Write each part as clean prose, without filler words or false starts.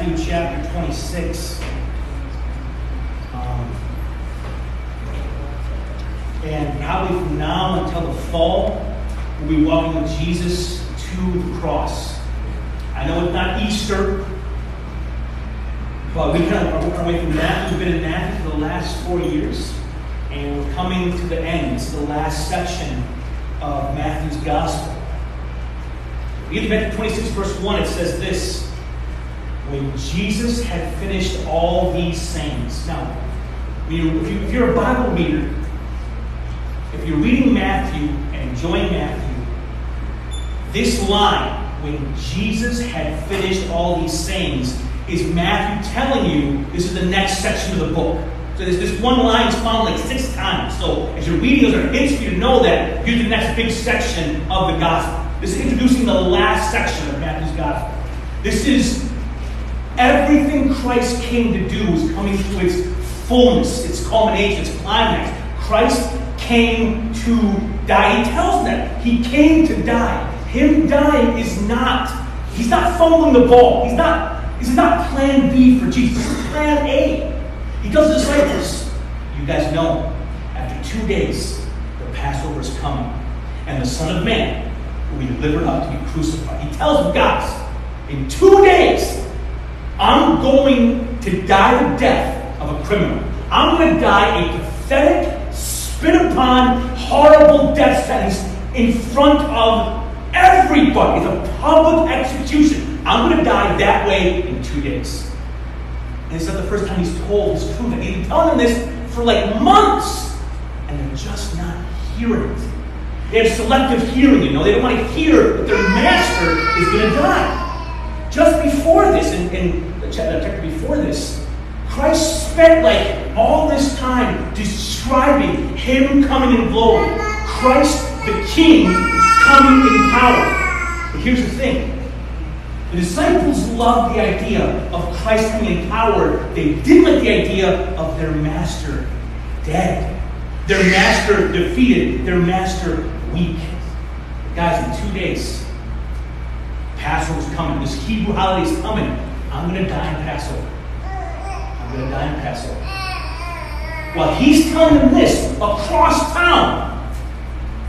Matthew chapter 26. And probably from now until the fall, we'll be walking with Jesus to the cross. I know it's not Easter, but we kind of are working our way through Matthew. We've been in Matthew for the last 4 years, and we're coming to the end, to the last section of Matthew's Gospel. In Matthew 26, verse 1, it says this: when Jesus had finished all these sayings. Now, if you're a Bible reader, if you're reading Matthew and enjoying Matthew, this line, when Jesus had finished all these sayings, is Matthew telling you this is the next section of the book. So this one line is found like 6 times. So as you're reading, those are hints for you to know that here's the next big section of the Gospel. This is introducing the last section of Matthew's Gospel. This is everything Christ came to do is coming to its fullness, its culmination, its climax. Christ came to die. He tells them he came to die. Him dying is not, he's not fumbling the ball. This is not plan B for Jesus. This is plan A. He tells the disciples, you guys know, after 2 days, the Passover is coming, and the Son of Man will be delivered up to be crucified. He tells them, guys, in 2 days, I'm going to die the death of a criminal. I'm going to die a pathetic, spit upon, horrible death sentence in front of everybody. It's a public execution. I'm going to die that way in 2 days. And it's not the first time he's told his truth. He's been telling them this for like months, and they're just not hearing it. They have selective hearing, you know. They don't want to hear that their master is going to die. Just before this, in the chapter before this, Christ spent like all this time describing him coming in glory. Christ the King coming in power. But here's the thing. The disciples loved the idea of Christ coming in power. They didn't like the idea of their master dead. Their master defeated. Their master weak. Guys, in 2 days, Passover's coming. This Hebrew holiday is coming. I'm going to die in Passover. I'm going to die in Passover. While he's telling them this, across town,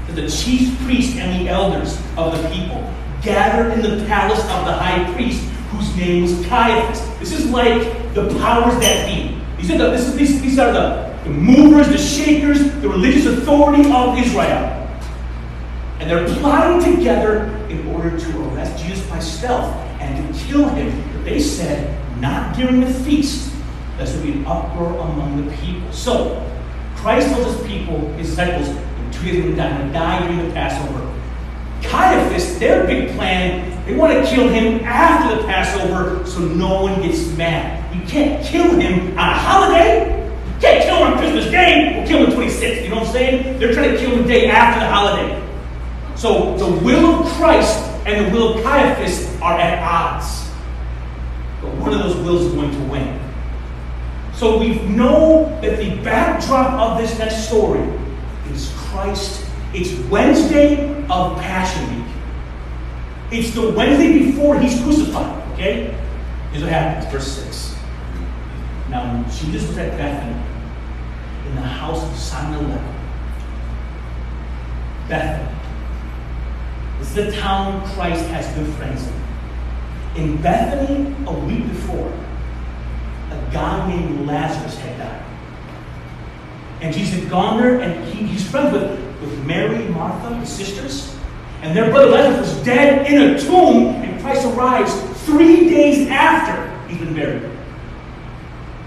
the chief priest and the elders of the people gathered in the palace of the high priest, whose name was Caiaphas. This is like the powers that be. These are the movers, the shakers, the religious authority of Israel. And they're plotting together in order to arrest Jesus by stealth and to kill him. But they said, not during the feast, lest there be an uproar among the people. So, Christ tells his people, his disciples, in 2 days they're going to die during the Passover. Caiaphas, their big plan, they want to kill him after the Passover so no one gets mad. You can't kill him on a holiday. You can't kill him on Christmas Day. We'll kill him on 26th. You know what I'm saying? They're trying to kill him the day after the holiday. So the will of Christ and the will of Caiaphas are at odds. But one of those wills is going to win. So we know that the backdrop of this next story is Christ. It's Wednesday of Passion Week. It's the Wednesday before he's crucified. Okay? Here's what happens. Verse 6. Now, Jesus was at Bethany in the house of Simon the leper. Bethany. This is the town Christ has good friends in. In Bethany, a week before, a guy named Lazarus had died. And Jesus had gone there, and he's friends with Mary and Martha, his sisters. And their brother Lazarus was dead in a tomb, and Christ arrives 3 days after he's been buried.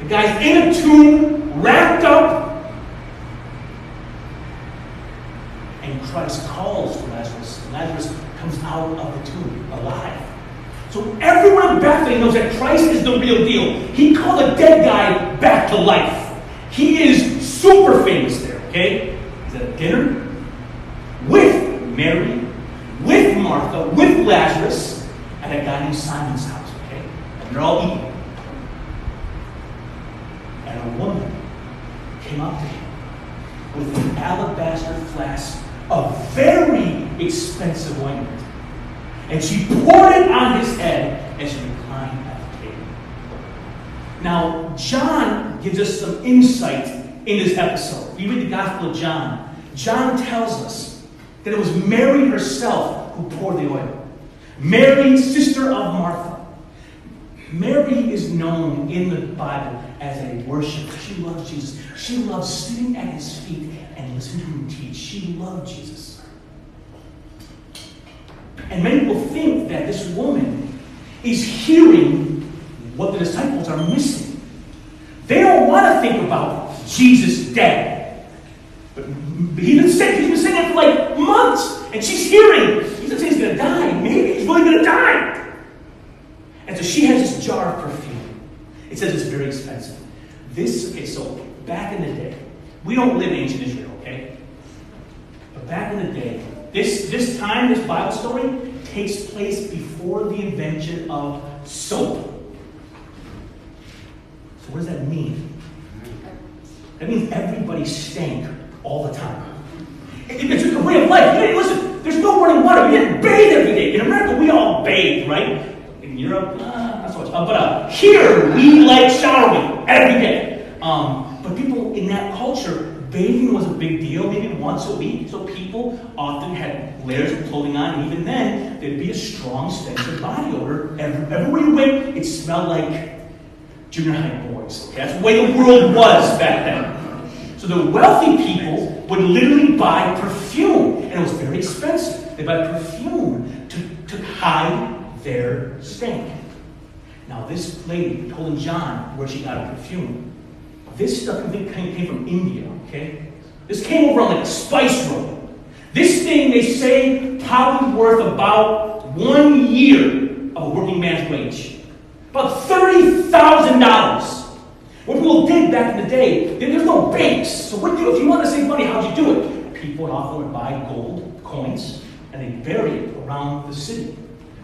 The guy's in a tomb, wrapped up, and Christ calls for Lazarus. And Lazarus comes out of the tomb alive. So everyone in Bethany knows that Christ is the real deal. He called a dead guy back to life. He is super famous there, okay? He's at dinner with Mary, with Martha, with Lazarus, at a guy named Simon's house, okay? And they're all eating. And a woman came up to him with an alabaster flask of very expensive ointment. And she poured it on his head as she reclined at the table. Now, John gives us some insight in this episode. If you read the Gospel of John, John tells us that it was Mary herself who poured the oil. Mary, sister of Martha. Mary is known in the Bible as a worshiper. She loves Jesus. She loves sitting at his feet and listening to him teach. She loved Jesus. And many people think that this woman is hearing what the disciples are missing. They don't want to think about Jesus dead. But he's been saying it for like months. And she's hearing, he doesn't say he's going to die. Maybe he's really going to die. And so she has this jar of perfume. It says it's very expensive. So back in the day, we don't live in ancient Israel, okay? But back in the day, this Bible story takes place before the invention of soap. So what does that mean? That means everybody stank all the time. It's a way of life. Listen, there's no running water. We didn't bathe every day. In America, we all bathe, right? In Europe, not so much. But here, we like showering every day. But people in that culture, bathing was a big deal, maybe once a week. So people often had layers of clothing on. And even then, there'd be a strong stench of body odor. Everywhere you went, it smelled like junior high boys. Okay? That's the way the world was back then. So the wealthy people would literally buy perfume. And it was very expensive. They buy perfume to hide their stank. Now this lady told John where she got her perfume. This stuff came from India, okay? This came over on like a spice road. This thing, they say, probably worth about 1 year of a working man's wage. About $30,000. What people did back in the day, there's no banks. So what do you, if you want to save money, how'd you do it? People often would buy gold coins and they bury it around the city.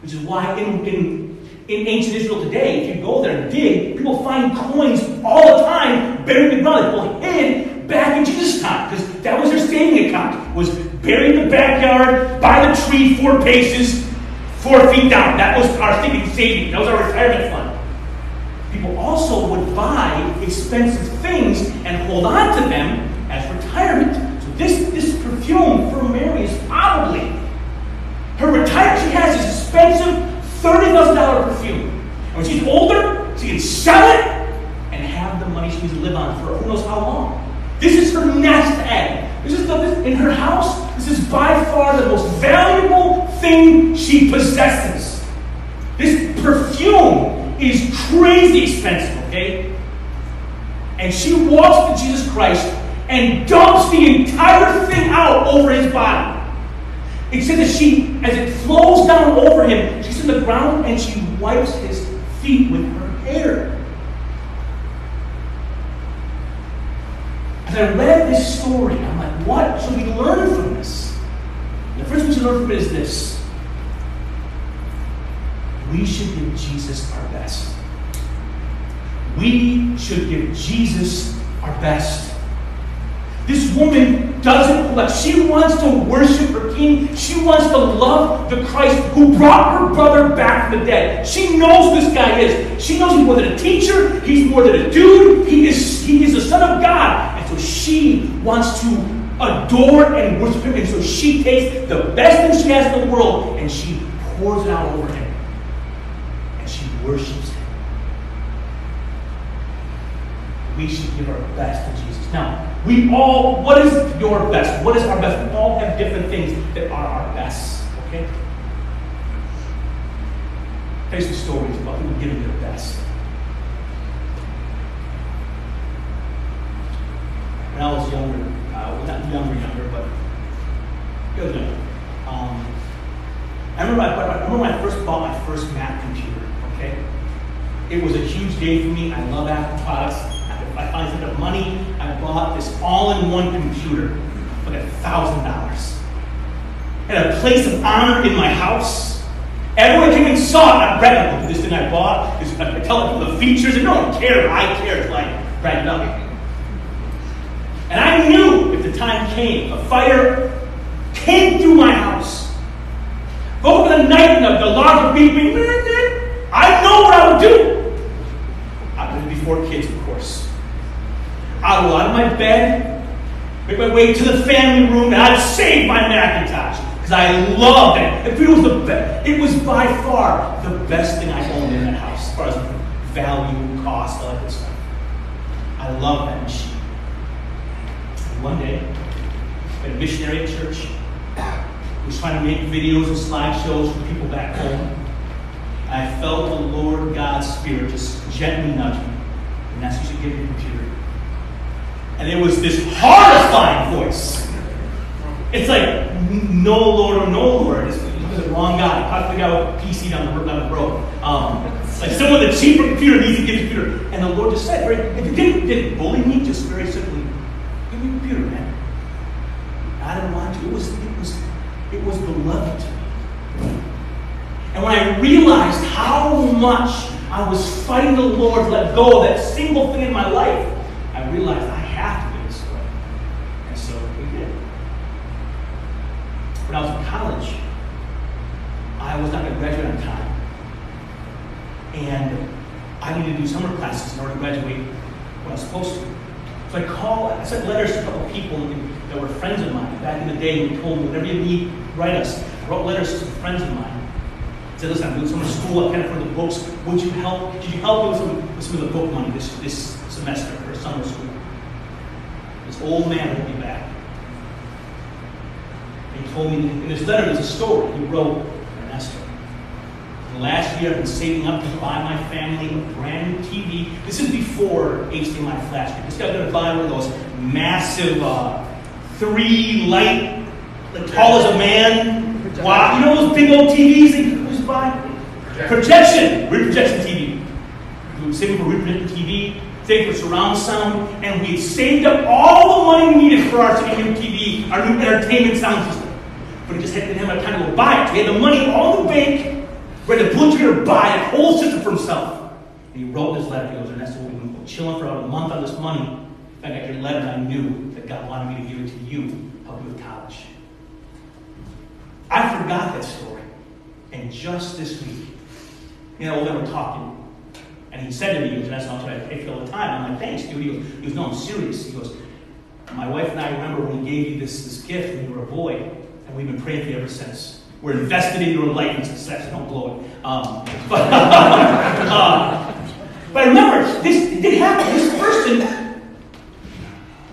Which is why in ancient Israel today, if you go there and dig, people find coins all the time buried in the ground. People hid back in Jesus' time, because that was their saving account, was buried in the backyard, by the tree, 4 paces, 4 feet down. That was our thinking saving. That was our retirement fund. People also would buy expensive things and hold on to them as retirement. So this perfume for Mary is probably her retirement. She has this expensive $30,000 perfume. And when she's older, she can sell it and have the money she needs to live on for who knows how long. This is her nest egg. This is in her house. This is by far the most valuable thing she possesses. This perfume is crazy expensive, okay? And she walks to Jesus Christ and dumps the entire thing out over his body. It says that as it flows down over him, she's in the ground and she wipes his feet with her hair. As I read this story, I'm like, what should we learn from this? And the first thing we should learn from it is this. We should give Jesus our best. We should give Jesus our best. This woman doesn't collect. She wants to worship her King. She wants to love the Christ who brought her brother back from the dead. She knows who this guy is. She knows he's more than a teacher. He's more than a dude. He is the Son of God. And so she wants to adore and worship him. And so she takes the best thing she has in the world and she pours it out over him. And she worships him. We should give our best to Jesus. Now, what is your best? What is our best? We all have different things that are our best. Okay? Here's some stories about people giving their best. When I was younger, not younger, but I was younger. I remember when I first bought my first Mac computer. Okay? It was a huge day for me. I love Apple products. I finally took the money. I bought this all-in-one computer for like $1,000. Had a place of honor in my house. Everyone came and saw it. I bragged about this thing I bought. I tell people the features, and no one cared. I cared. Like bragged up. And I knew if the time came, a fire came through my house. Go over the night and the alarm would beep me. I know what I would do. 4 kids, of course. I would go out of my bed, make my way to the family room, and I'd save my Macintosh. Because I loved it. It was the best. It was by far the best thing I owned in that house, as far as value, cost, all that good stuff. I love that machine. And one day, I had a missionary at church who was trying to make videos and slideshows for people back home. I felt the Lord God's Spirit just gently nudge me. And that's what you should give me a computer. And it was this horrifying voice. It's like, no Lord or no Lord. It's the wrong guy. How to figure out what PC down the road. Like someone with a cheaper computer needs to get a computer. And the Lord just said, if you didn't bully me, just very simply, give me a computer, man. I didn't want to. It was beloved to me. And when I realized how much I was fighting the Lord to let go of that single thing in my life, I realized I have to do this way. And so we did. When I was in college, I was not going to graduate on time. And I needed to do summer classes in order to graduate when I was supposed to. So I sent letters to a couple of people that were friends of mine back in the day who told me, whenever you need, write us. I wrote letters to some friends of mine. I said, listen, I'm doing some school, I can't afford the books. Would you help? Could you help me with some of the book money this semester for summer school? This old man wrote me back. He told me, in his letter, there's a story. He wrote, Ernesto, the last year I've been saving up to buy my family a brand new TV. This is before HDMI flash. This guy's going to buy one of those massive 3 light, like tall as a man. Wow, you know those big old TVs that you used to buy? Projection, rear projection TV. We were saving for rear projection TV, saving for surround sound, and we had saved up all the money we needed for our new TV, our new entertainment sound system. But he just didn't have enough time to go buy it. So he had the money all in the bank, ready to pull the trigger to buy a whole system for himself. And he wrote this letter. He goes, Ernesto, we've been chilling for about a month on this money. I got your letter, and I knew that God wanted me to give it to you, help you with college. I forgot that story. And just this week, they were talking. And he said to me, he goes, that's not what I pay for all the time. I'm like, thanks, dude. He goes, no, I'm serious. He goes, my wife and I remember when we gave you this gift when you were a boy, and we've been praying for you ever since. We're invested in your life and success. Don't blow it. But I remember, this did happen. This person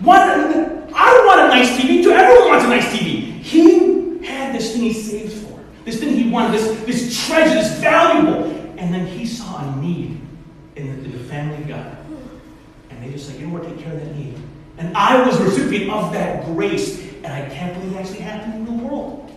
I want a nice TV too. Everyone wants a nice TV. He had this thing he saved for. This thing he wanted, this treasure, this valuable. And then he saw a need in the family of God. And they just said, you know what, take care of that need. And I was a recipient of that grace. And I can't believe it actually happened in the world.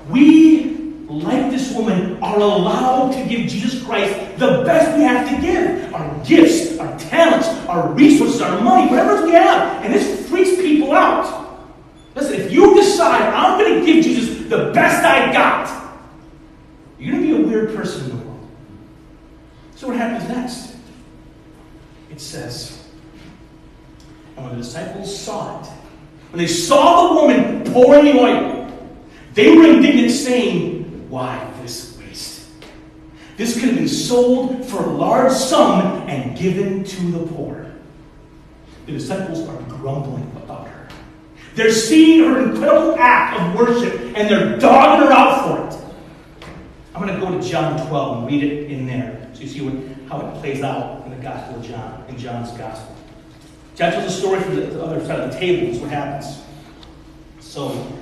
We, like this woman, are allowed to give Jesus Christ the best we have to give. Our gifts, our talents, our resources, our money, whatever we have. And this freaks people out. Listen, if you decide, I'm going to give Jesus the best I got, you're going to be a weird person in the world. So what happens next? It says, and when the disciples saw it, when they saw the woman pouring the oil, they were indignant, saying, why this waste? This could have been sold for a large sum and given to the poor. The disciples are grumbling about her. They're seeing her incredible act of worship, and they're dogging her out for it. I'm going to go to John 12 and read it in there, so you see how it plays out in the Gospel of John, in John's Gospel. John tells a story from the other side of the table. That's what happens. So,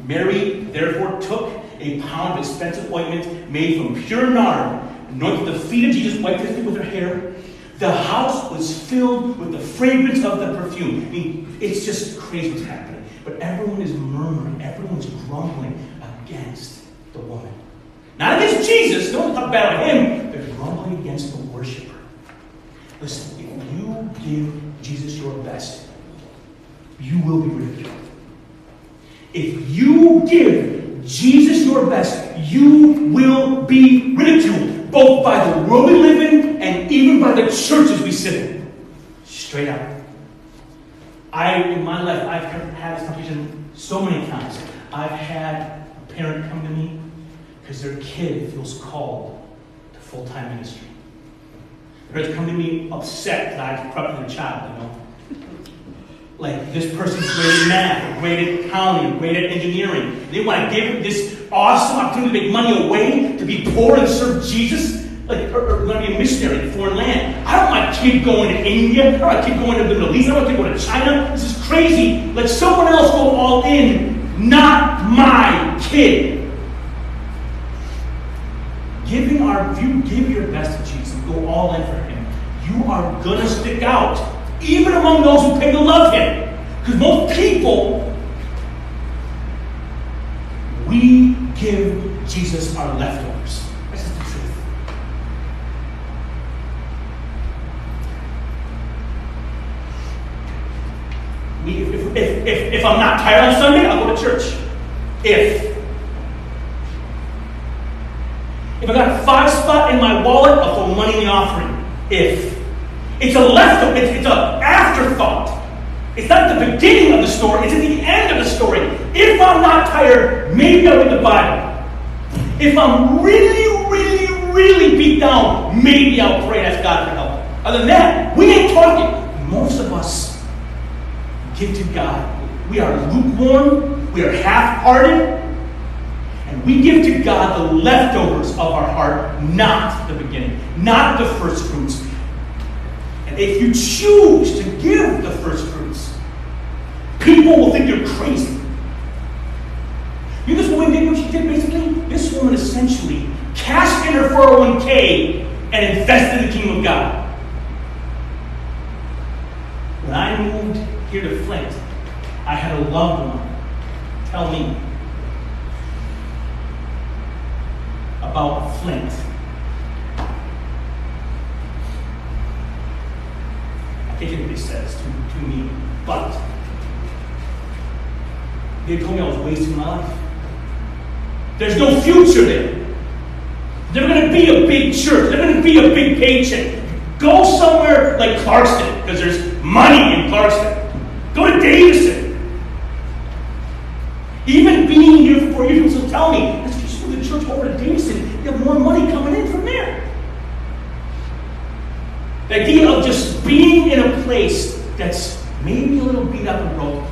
Mary therefore took a pound of expensive ointment made from pure nard, anointed the feet of Jesus, wiped his feet with her hair. The house was filled with the fragrance of the perfume. I mean, it's just crazy what's happening. But everyone is murmuring, everyone is grumbling against the woman. Not against Jesus, no one talk bad about him. They're grumbling against the worshiper. Listen, if you give Jesus your best, you will be ridiculed. If you give Jesus your best, you will be ridiculed, both by the world we live in and even by the churches we sit in. Straight up. In my life, I've had this conversation so many times. I've had a parent come to me because their kid feels called to full-time ministry. Parents come to me upset that I corrupted their child, you know. Like, this person's great at math, great at accounting, great at engineering. They want to give this awesome opportunity to make money away, to be poor and serve Jesus, like, or want to be a missionary in a foreign land. I don't want my kid going to India. I don't want my kid going to the Middle East. I don't want my kid going to China. This is crazy. Let someone else go all in, not my kid. If you give your best to Jesus and go all in for him, you are going to stick out. Even among those who pay to love him. Because most people, we give Jesus our leftovers. That's just the truth. If I'm not tired on Sunday, I'll go to church. If I got a 5 spot in my wallet, I'll throw money in the offering. If it's a leftover, it's an afterthought. It's not the beginning of the story, it's at the end of the story. If I'm not tired, maybe I'll read the Bible. If I'm really, really, really beat down, maybe I'll pray and ask God for help. Other than that, we ain't talking. Most of us give to God. We are lukewarm, we are half-hearted, and we give to God the leftovers of our heart, not the beginning, not the first fruits. And if you choose to give the first fruits, people will think you're crazy. You know this woman did what she did basically? This woman essentially cashed in her 401k and invested in the kingdom of God. When I moved here to Flint, I had a loved one tell me about Flint. I can't think what he says to me, but they told me I was wasting my life. There's no future there. They're going to be a big church. They're going to be a big paycheck. Go somewhere like Clarkston, because there's money in Clarkston. Go to Davison. Even being here for 4 years, people tell me, if you just move the church over to Davison, you have more money coming in from there. The idea of just being in a place that's maybe a little beat up and broken,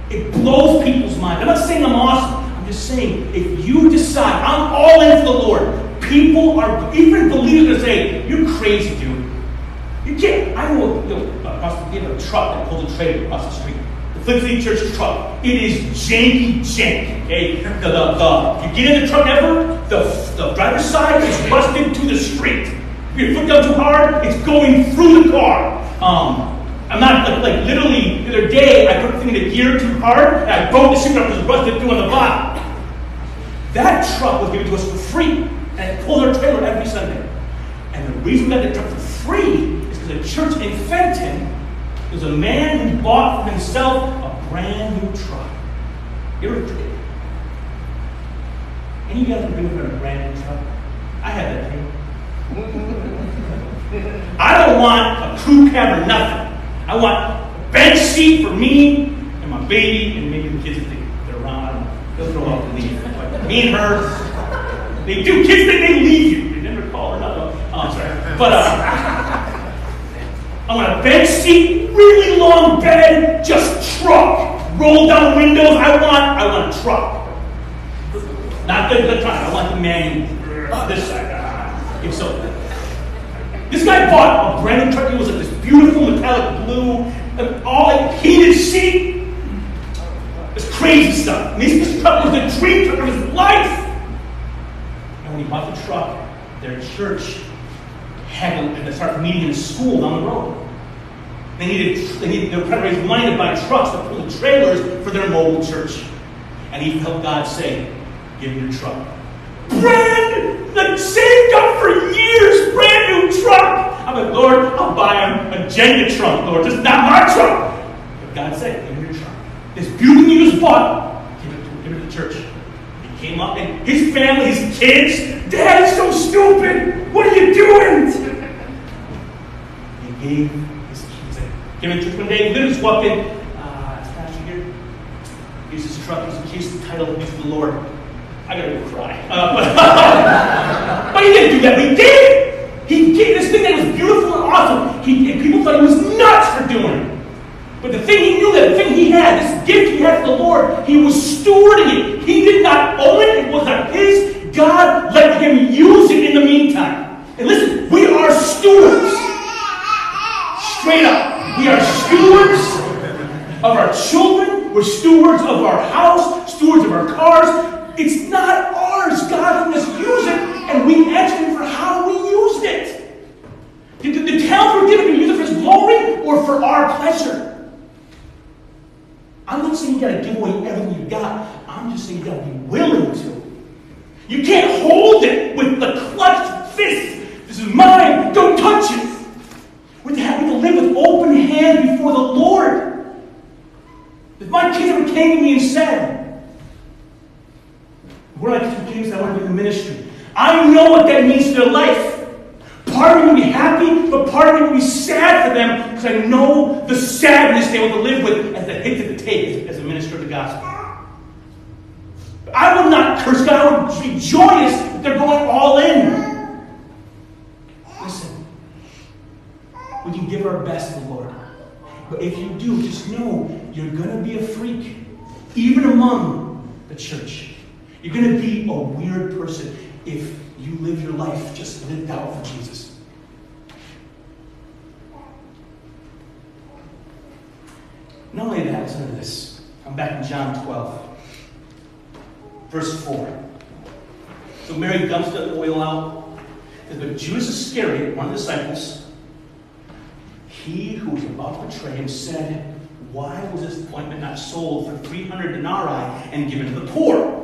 it blows people's minds. I'm not saying I'm awesome. I'm just saying, if you decide, I'm all in for the Lord, people are, even believers, are saying, you're crazy, dude. You can't. I know, we have a truck that pulls a trailer across the street. The Flint City Church truck. It is janky, okay? You get in the truck ever, the driver's side is rusted to the street. If your foot down too hard, it's going through the car. I'm not, like literally, the other day, I put the thing in the gear too hard, and I broke the shit up because it was rusted through on the bottom. That truck was given to us for free, and it pulled our trailer every Sunday. And the reason we got the truck for free is because the church in Fenton, there was a man who bought for himself a brand new truck. You ever tried? Any of you guys ever been with a brand new truck? I had that thing. I don't want a crew cab or nothing. I want a bench seat for me and my baby and maybe the kids if they're around. I don't know. They'll throw out and leave. But me and her, they do. Kids think they leave you. They never call or nothing. Oh, I'm sorry. But I want a bench seat, really long bed, just truck. Roll down windows. I want a truck. Not the truck. I want the manual. This side. So, this guy bought a brand new truck. It was like this beautiful metallic blue, and all like heated seat. This crazy stuff. And this truck was the dream truck of his life. And when he bought the truck, their church had to start meeting in a school down the road. They were trying to raise money to buy trucks to pull the trailers for their mobile church. And he felt God say, "Give me your truck." Like saved up for years, brand new truck. I'm like, Lord, I'll buy him a Jenga truck, Lord, just not my truck. But God said, give me your truck. This beautiful thing you just bought, give it to the church. He came up and his family, his kids, Dad, it's so stupid. What are you doing? He gave his keys. Came to church one day, literally just walked in. Is Pastor here? Here's his truck, here's the title, he's the Lord. I gotta go cry. But he didn't do that. He did. He gave this thing that was beautiful and awesome. And people thought he was nuts for doing it. But the thing he knew, that the thing he had, this gift he had for the Lord, he was stewarding it. He did not own it. It was not his. God let him use it in the meantime. And listen, we are stewards. Straight up. We are stewards of our children. We're stewards of our house, stewards of our cars. It's not ours. God let us use it, and we ask him for how we used it. The talents we're given, to use it for his glory or for our pleasure. I'm not saying you got to give away everything you got. I'm just saying you got to be willing to. You can't hold it with the clutched fist. This is mine. Don't touch it. We have to live with open hands before the Lord. If my kids ever came to me and said, "What are my kids that I want to do in the ministry?" I know what that means to their life. Part of me will be happy, but part of me will be sad for them because I know the sadness they will live with as the hit that they take as a minister of the gospel. But I will not curse God. I will be joyous that they're going all in. Listen, we can give our best to the Lord. But if you do, just know you're going to be a freak, even among the church. You're going to be a weird person if you live your life just lived out for Jesus. Not only that, listen to this. I'm back in John 12, verse 4. So Mary dumps the oil out. But Judas Iscariot, one of the disciples, he who was about to betray him, said, "Why was this ointment not sold for 300 denarii and given to the poor?"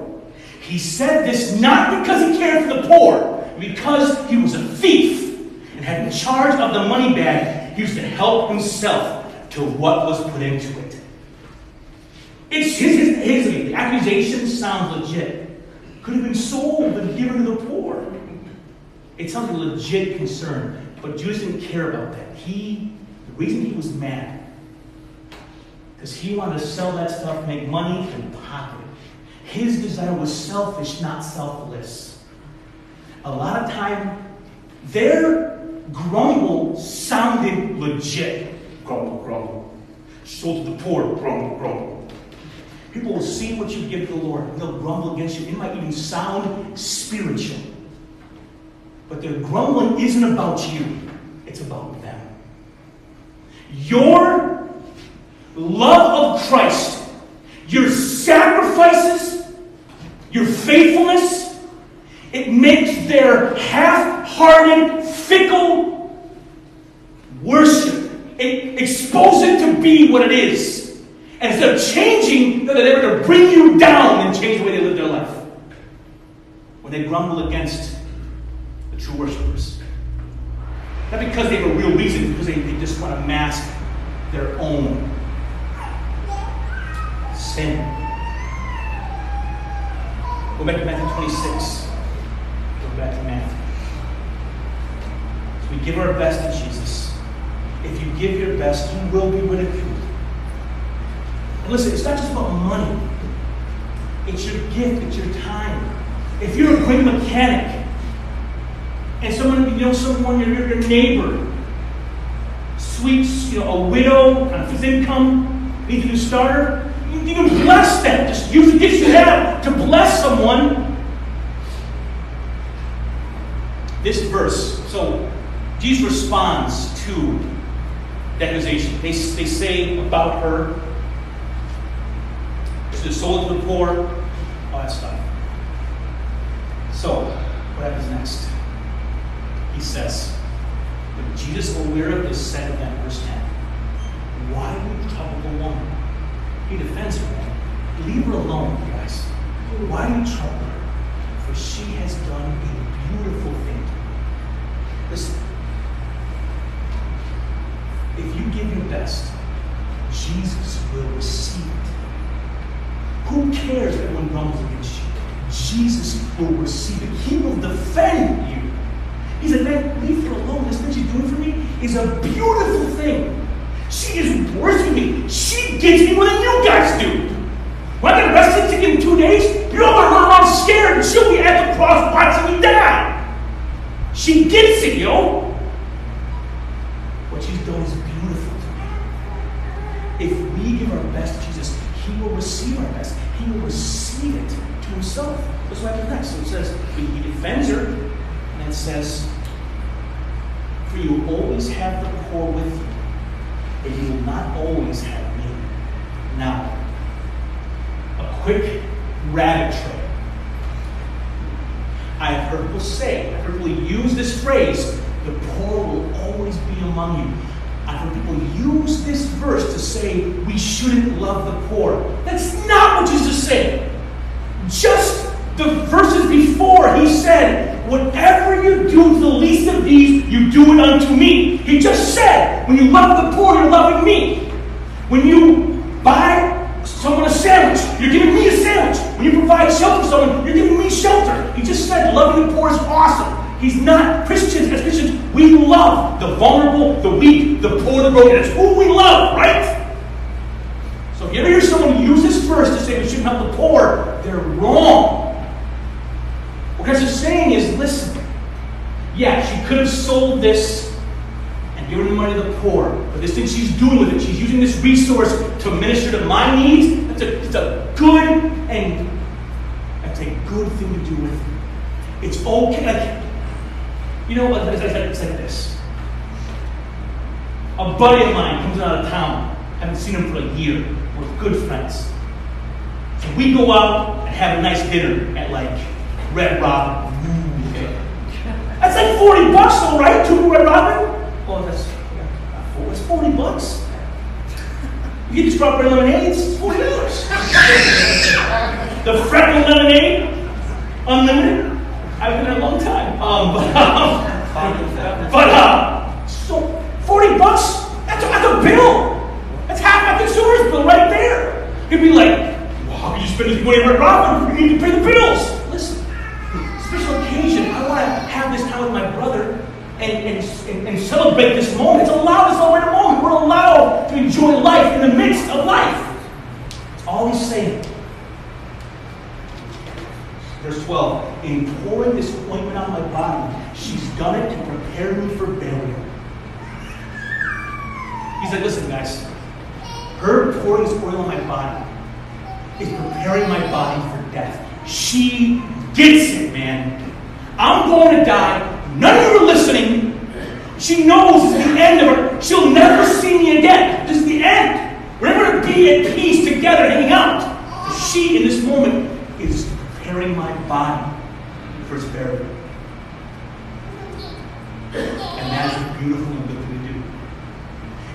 He said this not because he cared for the poor, because he was a thief and had charge of the money bag. He used to help himself to what was put into it. It's the accusation sounds legit. Could have been sold and given to the poor. It sounds like a legit concern, but Judas didn't care about that. The reason he was mad, because he wanted to sell that stuff, make money, and pocket it. His desire was selfish, not selfless. A lot of time, their grumble sounded legit. Grumble, grumble. Sold to the poor, grumble, grumble. People will see what you give to the Lord, and they'll grumble against you. It might even sound spiritual. But their grumbling isn't about you. It's about them. Your love of Christ, your sacrifices, your faithfulness, it makes their half-hearted, fickle worship. It exposes it to be what it is. And instead of changing, they're going to bring you down and change the way they live their life. When they grumble against the true worshipers. Not because they have a real reason, because they just want to mask their own sin. Go back to Matthew 26. Go back to Matthew. So we give our best to Jesus. If you give your best, you will be ridiculed. And listen, it's not just about money. It's your gift, it's your time. If you're a great mechanic, and someone, your neighbor, sweeps, a widow on his income, needs a new starter, you can bless them. Just use the gifts you have to bless someone. This verse, so Jesus responds to the accusation. They say about her, she sold to the poor, all that stuff. So, what happens next? He says, but Jesus, aware of this, said to them, verse 10, "Why do you trouble the woman?" He defends her. Leave her alone, guys. Why do you trouble her? For she has done a beautiful thing. Listen, if you give your best, Jesus will receive it. Who cares if everyone grumbles against you? Jesus will receive it. He will defend you. He said, "Man, leave her alone. This thing she's doing for me is a beautiful thing. She is worshiping me. She gets me more than you guys do. When I get arrested in 2 days, you're all going to run around scared, and she'll be at the cross watching me die. She gets it, yo. she's done is beautiful to me. If we give our best to Jesus, he will receive our best. He will receive it to himself. That's what happens next. So it says, he defends her, and it says, for you will always have the poor with you, but you will not always have me. Now, a quick rabbit trail. I've heard people use this phrase, the poor will always be among you. I've heard people use this verse to say we shouldn't love the poor. That's not what Jesus said. Just the verses before, he said, whatever you do to the least of these, you do it unto me. He just said, when you love the poor, you're loving me. When you buy someone a sandwich, you're giving me a sandwich. When you provide shelter for someone, you're giving me shelter. He just said loving the poor is awesome. He's not Christians. As Christians, we love the vulnerable, the weak, the poor, the broken. That's who we love, right? So if you ever hear someone use this verse to say we shouldn't help the poor, they're wrong. What Christ is saying is, listen, yeah, she could have sold this and given the money to the poor, but this thing she's doing with it, she's using this resource to minister to my needs. It's a good and that's a good thing to do with it. It's okay. You know what? It's like this. A buddy of mine comes out of town. Haven't seen him for a year. We're good friends. So we go out and have a nice dinner at like Red Robin. Ooh, okay. That's like $40 though, right? 2 Red Robin? Oh, that's $40. You get the strawberry lemonades, it's $40. The freckle lemonade, unlimited. I've been there a long time. So $40, that's a bill. That's half my consumer's bill right there. You'd be like, well, how can you spend this money on Red Robin? You need to pay the bills. Listen, special occasion, I want to have this time with my brother and celebrate this moment. It's allowed to celebrate a moment. We're allowed to enjoy life in the midst of life. That's all he's saying. Verse 12, in pouring this ointment on my body, she's done it to prepare me for burial. He's like, listen guys, her pouring this oil on my body is preparing my body for death. She gets it, man. I'm going to die. None of you are listening. She knows this is the end of her. She'll never see me again. This is the end. We're never going to be at peace together hanging out. So she, in this moment, is preparing my body for its burial. And that is a beautiful and good thing to do.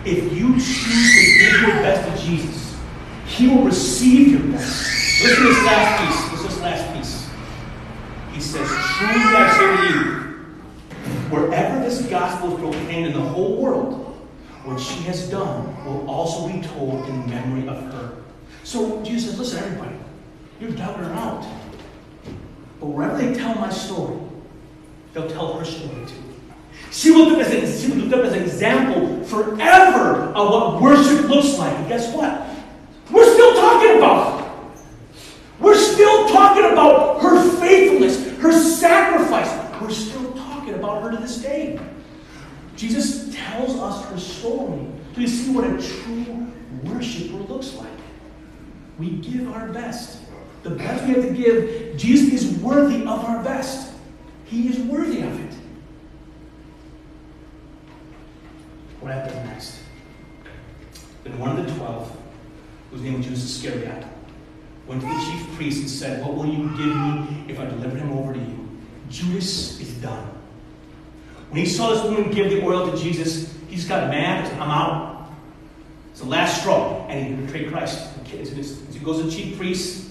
If you choose to give your best to Jesus, he will receive your best. Listen to this last piece. Listen to this last piece. He says, truly I say to you, wherever this gospel is proclaimed in the whole world, what she has done will also be told in memory of her. So Jesus says, listen, everybody, you're doubting her out. But wherever they tell my story, they'll tell her story too. She will look up as an example forever of what worship looks like. And guess what? We're still talking about her. We're still talking about her faithfulness, her sacrifice. We're still talking about her to this day. Jesus tells us her story to see what a true worshiper looks like. We give our best. The best we have to give, Jesus is worthy of our best. He is worthy of it. What happens next? Then one of the 12, whose name was Judas Iscariot, went to the chief priest and said, what will you give me if I deliver him over to you? Judas is done. When he saw this woman give the oil to Jesus, he just got mad and said, I'm out. It's the last straw. And he betrayed Christ. As he goes to the chief priest,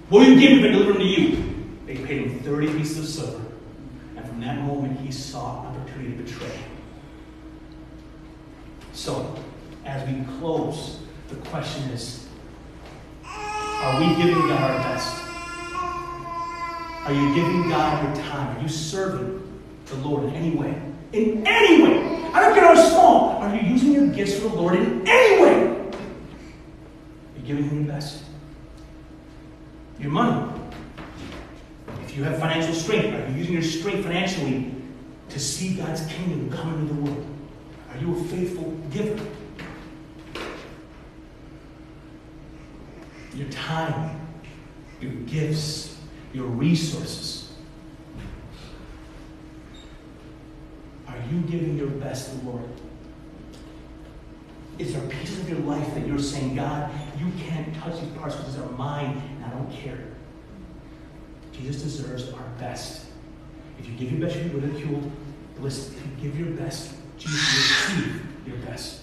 what will you give me if I deliver him to you? They paid him 30 pieces of silver. And from that moment, he saw an opportunity to betray. So, as we close, the question is, are we giving God our best? Are you giving God your time? Are you serving the Lord in any way? In any way! I don't care how small. Are you using your gifts for the Lord in any way? Are you giving Him your best? Your money. If you have financial strength, are you using your strength financially to see God's kingdom come into the world? Are you a faithful time, your gifts, your resources. Are you giving your best to the Lord? Is there pieces of your life that you're saying, God, you can't touch these parts because these are mine and I don't care? Jesus deserves our best. If you give your best, you'll be ridiculed. But listen, if you give your best, Jesus will receive your best.